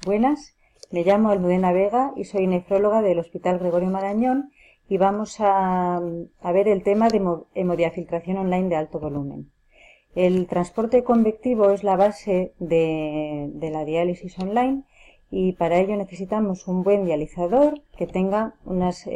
Buenas, me llamo Almudena Vega y soy nefróloga del Hospital Gregorio Marañón y vamos a ver el tema de hemodiafiltración online de alto volumen. El transporte convectivo es la base de la diálisis online y para ello necesitamos un buen dializador que tenga unas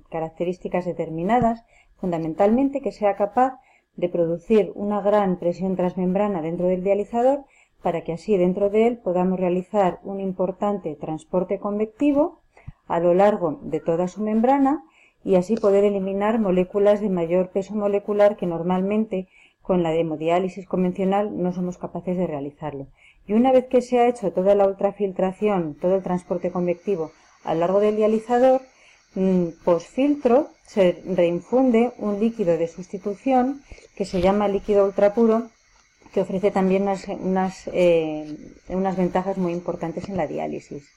características determinadas, fundamentalmente que sea capaz de producir una gran presión transmembrana dentro del dializador para que así dentro de él podamos realizar un importante transporte convectivo a lo largo de toda su membrana y así poder eliminar moléculas de mayor peso molecular que normalmente con la hemodiálisis convencional no somos capaces de realizarlo. Y una vez que se ha hecho toda la ultrafiltración, todo el transporte convectivo a lo largo del dializador, post-filtro se reinfunde un líquido de sustitución que se llama líquido ultrapuro, que ofrece también unas ventajas muy importantes en la diálisis.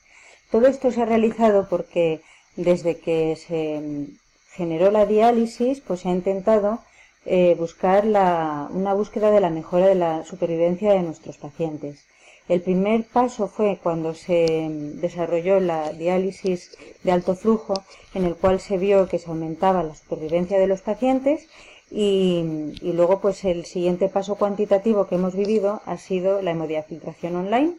Todo esto se ha realizado porque desde que se generó la diálisis, pues se ha intentado buscar una búsqueda de la mejora de la supervivencia de nuestros pacientes. El primer paso fue cuando se desarrolló la diálisis de alto flujo, en el cual se vio que se aumentaba la supervivencia de los pacientes y luego pues el siguiente paso cuantitativo que hemos vivido ha sido la hemodiafiltración online,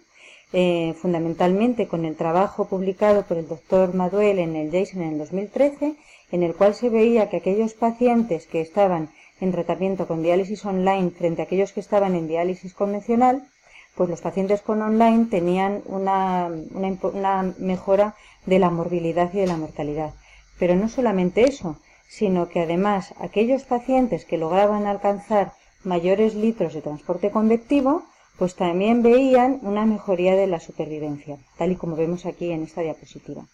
fundamentalmente con el trabajo publicado por el doctor Maduel en el JASN en el 2013, en el cual se veía que aquellos pacientes que estaban en tratamiento con diálisis online frente a aquellos que estaban en diálisis convencional, pues los pacientes con online tenían una mejora de la morbilidad y de la mortalidad. Pero no solamente eso, sino que además aquellos pacientes que lograban alcanzar mayores litros de transporte convectivo, pues también veían una mejoría de la supervivencia, tal y como vemos aquí en esta diapositiva.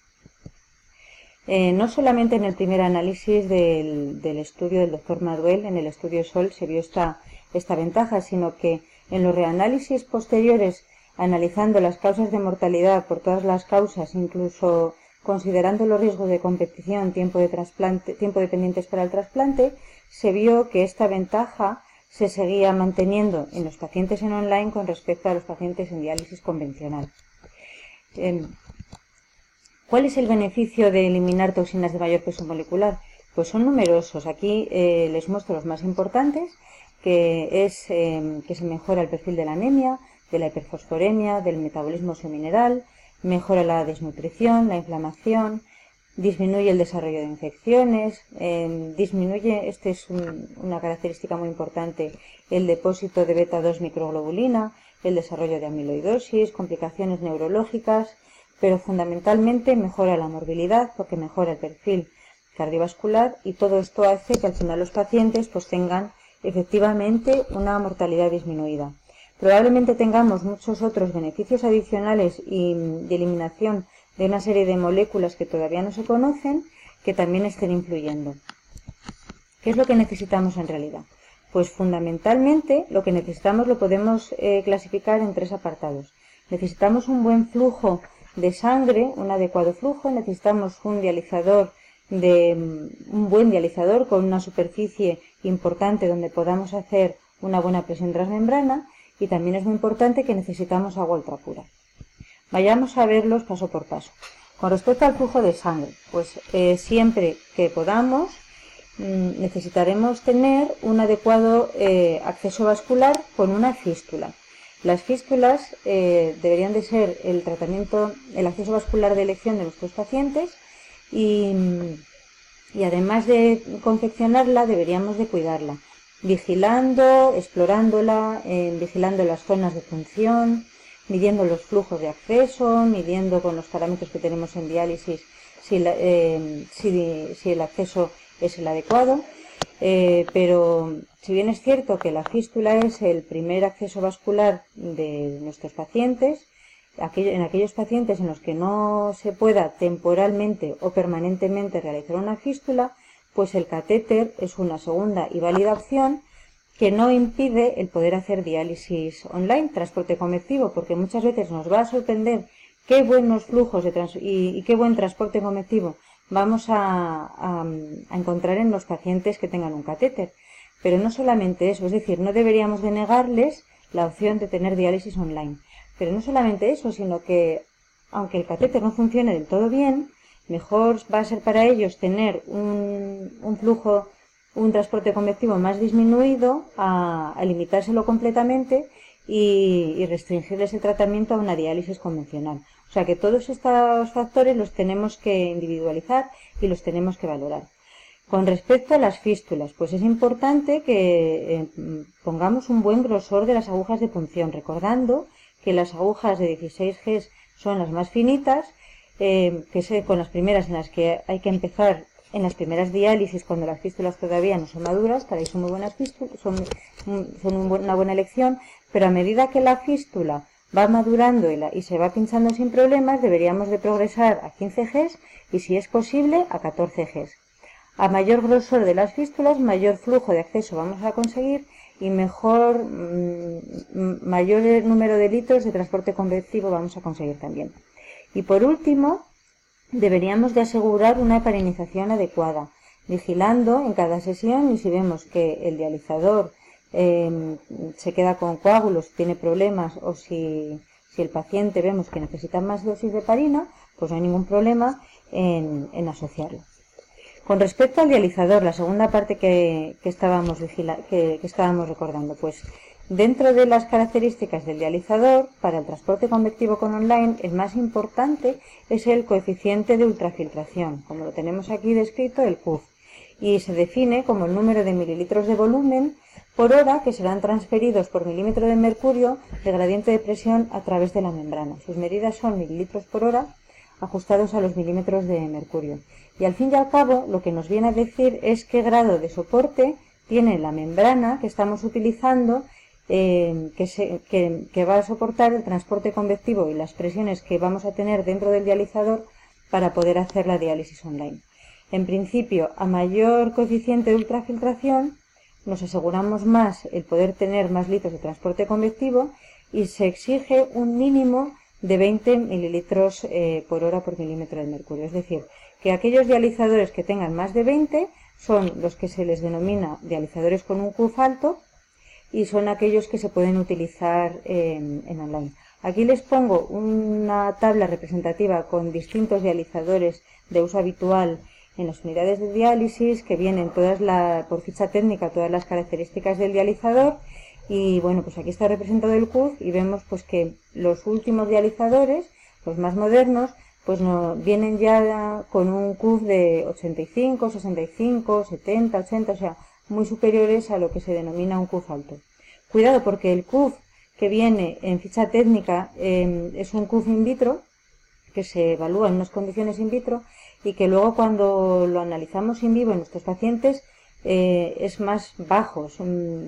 No solamente en el primer análisis del estudio del doctor Maduel, en el estudio SOL, se vio esta ventaja, sino que en los reanálisis posteriores, analizando las causas de mortalidad por todas las causas, incluso considerando los riesgos de competición, tiempo dependientes para el trasplante, se vio que esta ventaja se seguía manteniendo en los pacientes en online con respecto a los pacientes en diálisis convencional. ¿Cuál es el beneficio de eliminar toxinas de mayor peso molecular? Pues son numerosos. Aquí les muestro los más importantes, que es que se mejora el perfil de la anemia, de la hiperfosforemia, del metabolismo óseo-mineral, mejora la desnutrición, la inflamación, disminuye el desarrollo de infecciones, disminuye, esta es una característica muy importante, el depósito de beta-2 microglobulina, el desarrollo de amiloidosis, complicaciones neurológicas, pero fundamentalmente mejora la morbilidad porque mejora el perfil cardiovascular y todo esto hace que al final los pacientes pues tengan efectivamente una mortalidad disminuida. Probablemente tengamos muchos otros beneficios adicionales y de eliminación de una serie de moléculas que todavía no se conocen que también estén influyendo. ¿Qué es lo que necesitamos en realidad? Pues fundamentalmente lo que necesitamos lo podemos clasificar en tres apartados. Necesitamos un buen flujo de sangre, un adecuado flujo, necesitamos un buen dializador con una superficie importante donde podamos hacer una buena presión transmembrana y también es muy importante que necesitamos agua ultrapura. Vayamos a verlos paso por paso. Con respecto al flujo de sangre, pues siempre que podamos necesitaremos tener un adecuado acceso vascular con una fístula. Las fístulas deberían de ser el acceso vascular de elección de nuestros pacientes y además de confeccionarla deberíamos de cuidarla, vigilando, explorándola, vigilando las zonas de función, midiendo los flujos de acceso, midiendo con los parámetros que tenemos en diálisis si el acceso es el adecuado. Pero si bien es cierto que la fístula es el primer acceso vascular de nuestros pacientes, en aquellos pacientes en los que no se pueda temporalmente o permanentemente realizar una fístula, pues el catéter es una segunda y válida opción que no impide el poder hacer diálisis online, transporte convectivo, porque muchas veces nos va a sorprender qué buenos flujos y qué buen transporte convectivo vamos a encontrar en los pacientes que tengan un catéter. Pero no solamente eso, es decir, no deberíamos de negarles la opción de tener diálisis online. Pero no solamente eso, sino que aunque el catéter no funcione del todo bien, mejor va a ser para ellos tener un flujo, un transporte convectivo más disminuido a limitárselo completamente y restringirles el tratamiento a una diálisis convencional. O sea que todos estos factores los tenemos que individualizar y los tenemos que valorar. Con respecto a las fístulas, pues es importante que pongamos un buen grosor de las agujas de punción, recordando que las agujas de 16 Gs son las más finitas, con las primeras en las que hay que empezar en las primeras diálisis cuando las fístulas todavía no son maduras, para ello son muy buenas fístulas, son una buena elección, pero a medida que la fístula va madurando y se va pinchando sin problemas, deberíamos de progresar a 15 Gs y, si es posible, a 14 Gs. A mayor grosor de las fístulas, mayor flujo de acceso vamos a conseguir y mayor número de litros de transporte convectivo vamos a conseguir también. Y por último, deberíamos de asegurar una heparinización adecuada, vigilando en cada sesión, y si vemos que el dializador se queda con coágulos, tiene problemas, o si el paciente vemos que necesita más dosis de heparina, pues no hay ningún problema en asociarlo. Con respecto al dializador, la segunda parte que estábamos recordando, pues dentro de las características del dializador, para el transporte convectivo con online, el más importante es el coeficiente de ultrafiltración, como lo tenemos aquí descrito, el CUF, y se define como el número de mililitros de volumen por hora que serán transferidos por milímetro de mercurio de gradiente de presión a través de la membrana. Sus medidas son mililitros por hora ajustados a los milímetros de mercurio. Y al fin y al cabo, lo que nos viene a decir es qué grado de soporte tiene la membrana que estamos utilizando, que va a soportar el transporte convectivo y las presiones que vamos a tener dentro del dializador para poder hacer la diálisis online. En principio, a mayor coeficiente de ultrafiltración, nos aseguramos más el poder tener más litros de transporte convectivo, y se exige un mínimo de 20 mililitros por hora por milímetro de mercurio. Es decir, que aquellos dializadores que tengan más de 20 son los que se les denomina dializadores con un CUF alto, y son aquellos que se pueden utilizar en online. Aquí les pongo una tabla representativa con distintos dializadores de uso habitual en las unidades de diálisis, que vienen por ficha técnica todas las características del dializador. Y bueno, pues aquí está representado el CUF, y vemos pues que los últimos dializadores, los más modernos, pues vienen ya con un CUF de 85, 65, 70, 80, o sea, muy superiores a lo que se denomina un CUF alto. Cuidado, porque el CUF que viene en ficha técnica es un CUF in vitro, que se evalúa en unas condiciones in vitro, y que luego cuando lo analizamos in vivo en nuestros pacientes es más bajo,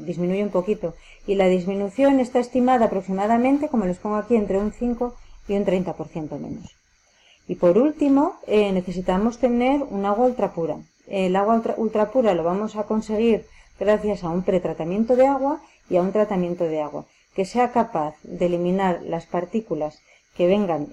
disminuye un poquito, y la disminución está estimada aproximadamente, como les pongo aquí, entre un 5 y un 30% menos. Y por último, necesitamos tener un agua ultrapura. El agua ultrapura lo vamos a conseguir gracias a un pretratamiento de agua y a un tratamiento de agua, que sea capaz de eliminar las partículas que vengan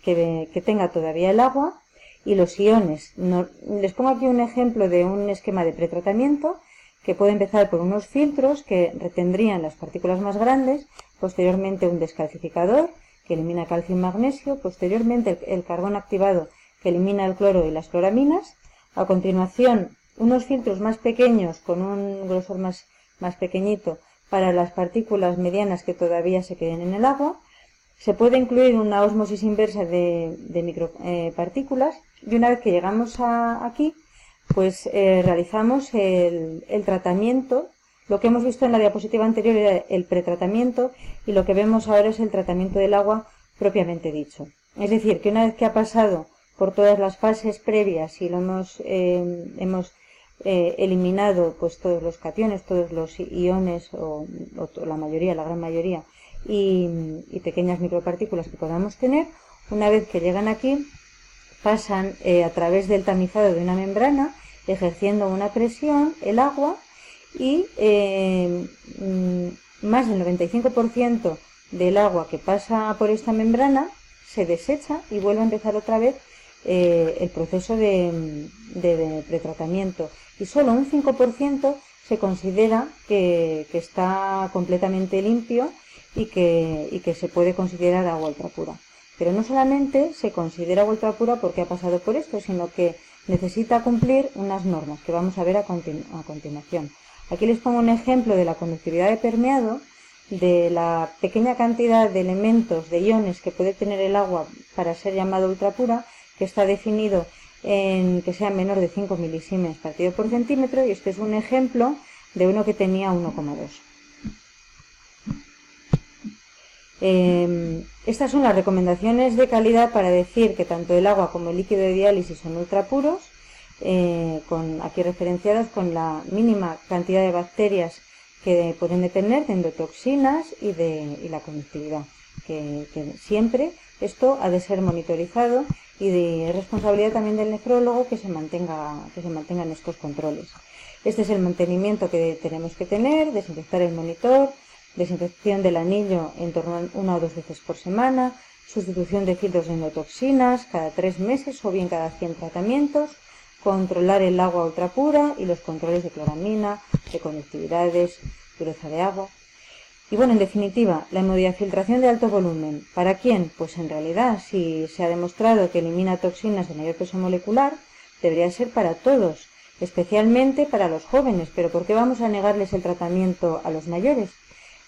que tenga todavía el agua, y los iones. Les pongo aquí un ejemplo de un esquema de pretratamiento que puede empezar por unos filtros que retendrían las partículas más grandes, posteriormente un descalcificador que elimina calcio y magnesio, posteriormente el carbón activado que elimina el cloro y las cloraminas, a continuación unos filtros más pequeños con un grosor más pequeñito para las partículas medianas que todavía se queden en el agua. Se puede incluir una ósmosis inversa de micropartículas, y una vez que llegamos aquí, pues realizamos el tratamiento. Lo que hemos visto en la diapositiva anterior era el pretratamiento, y lo que vemos ahora es el tratamiento del agua propiamente dicho. Es decir, que una vez que ha pasado por todas las fases previas y lo hemos eliminado pues todos los cationes, todos los iones, o la mayoría, la gran mayoría, y pequeñas micropartículas que podamos tener, una vez que llegan aquí, pasan a través del tamizado de una membrana, ejerciendo una presión, el agua, y más del 95% del agua que pasa por esta membrana se desecha y vuelve a empezar otra vez el proceso de pretratamiento, y solo un 5% se considera que está completamente limpio y que se puede considerar agua ultrapura. Pero no solamente se considera agua ultrapura porque ha pasado por esto, sino que necesita cumplir unas normas que vamos a ver a continuación. Aquí les pongo un ejemplo de la conductividad de permeado, de la pequeña cantidad de elementos, de iones que puede tener el agua para ser llamada ultrapura, que está definido en que sea menor de 5 milisiemens partido por centímetro, y este es un ejemplo de uno que tenía 1,2. Estas son las recomendaciones de calidad para decir que tanto el agua como el líquido de diálisis son ultrapuros, aquí referenciados con la mínima cantidad de bacterias que pueden tener, de endotoxinas y la conductividad, que siempre esto ha de ser monitorizado y de responsabilidad también del nefrólogo que se mantengan estos controles. Este es el mantenimiento que tenemos que tener: desinfectar el monitor, desinfección del anillo en torno a 1 o 2 veces por semana, sustitución de filtros de endotoxinas cada 3 meses o bien cada 100 tratamientos, controlar el agua ultrapura y los controles de cloramina, de conductividades, dureza de agua. Y bueno, en definitiva, la hemodiafiltración de alto volumen, ¿para quién? Pues en realidad, si se ha demostrado que elimina toxinas de mayor peso molecular, debería ser para todos, especialmente para los jóvenes. ¿Pero por qué vamos a negarles el tratamiento a los mayores?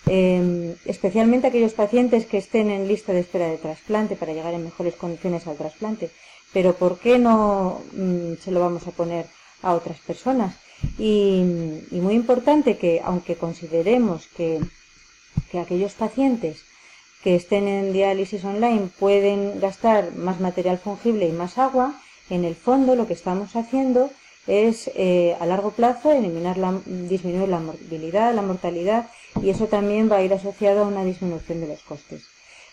Especialmente aquellos pacientes que estén en lista de espera de trasplante para llegar en mejores condiciones al trasplante. Pero ¿por qué no se lo vamos a poner a otras personas? Y muy importante que, aunque consideremos que aquellos pacientes que estén en diálisis online pueden gastar más material fungible y más agua, en el fondo lo que estamos haciendo es a largo plazo disminuir la morbilidad, la mortalidad, y eso también va a ir asociado a una disminución de los costes.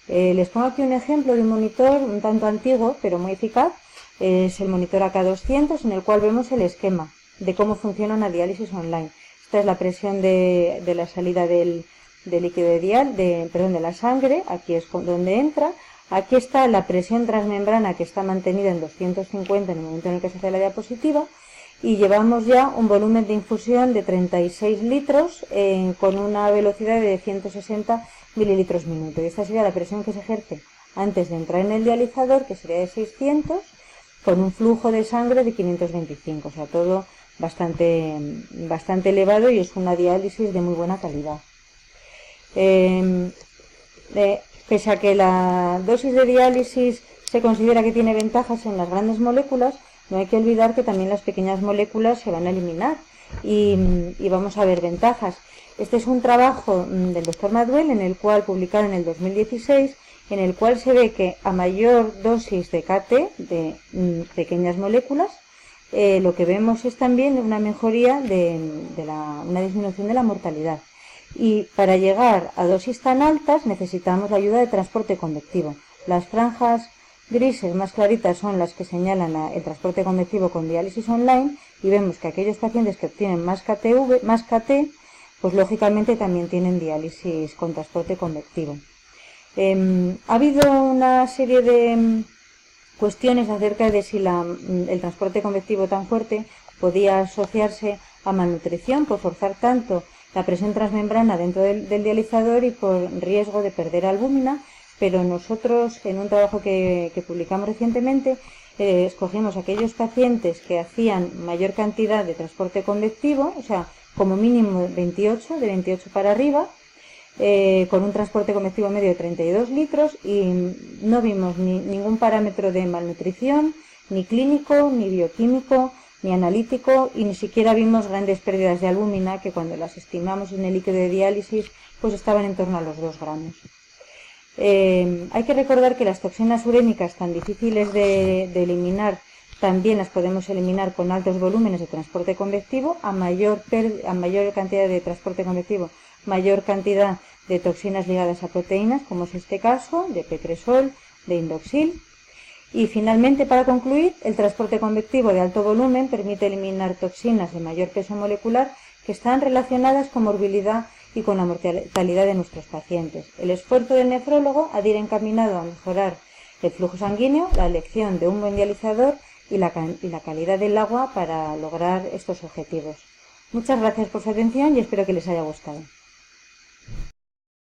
Les pongo aquí un ejemplo de un monitor un tanto antiguo pero muy eficaz. Es el monitor AK200, en el cual vemos el esquema de cómo funciona una diálisis online. Esta es la presión de la salida del líquido de la sangre. Aquí es donde entra. Aquí está la presión transmembrana, que está mantenida en 250 en el momento en el que se hace la diapositiva, y llevamos ya un volumen de infusión de 36 litros con una velocidad de 160 mililitros minuto. Y esta sería la presión que se ejerce antes de entrar en el dializador, que sería de 600, con un flujo de sangre de 525, o sea, todo bastante elevado, y es una diálisis de muy buena calidad. Pese a que la dosis de diálisis se considera que tiene ventajas en las grandes moléculas, no hay que olvidar que también las pequeñas moléculas se van a eliminar y vamos a ver ventajas. Este es un trabajo del doctor Maduel, en el cual publicado en el 2016, en el cual se ve que a mayor dosis de KT, de pequeñas moléculas, lo que vemos es también una mejoría una disminución de la mortalidad. Y para llegar a dosis tan altas necesitamos la ayuda de transporte convectivo. Las franjas grises más claritas son las que señalan el transporte convectivo con diálisis online, y vemos que aquellos pacientes que obtienen más KT, pues lógicamente también tienen diálisis con transporte convectivo. Ha habido una serie de cuestiones acerca de si el transporte convectivo tan fuerte podía asociarse a malnutrición por forzar tanto la presión transmembrana dentro del dializador y por riesgo de perder albúmina, pero nosotros, en un trabajo que publicamos recientemente, escogimos aquellos pacientes que hacían mayor cantidad de transporte convectivo, o sea, como mínimo de 28 para arriba, con un transporte convectivo medio de 32 litros, y no vimos ningún parámetro de malnutrición, ni clínico, ni bioquímico, ni analítico, y ni siquiera vimos grandes pérdidas de albúmina, que cuando las estimamos en el líquido de diálisis pues estaban en torno a los 2 gramos. Hay que recordar que las toxinas urémicas, tan difíciles de eliminar, también las podemos eliminar con altos volúmenes de transporte convectivo. A mayor cantidad de transporte convectivo, mayor cantidad de toxinas ligadas a proteínas, como es este caso, de Petresol, de Indoxil. Y finalmente, para concluir, el transporte convectivo de alto volumen permite eliminar toxinas de mayor peso molecular que están relacionadas con morbilidad y con la mortalidad de nuestros pacientes. El esfuerzo del nefrólogo ha de ir encaminado a mejorar el flujo sanguíneo, la elección de un buen dializador y la calidad del agua para lograr estos objetivos. Muchas gracias por su atención y espero que les haya gustado.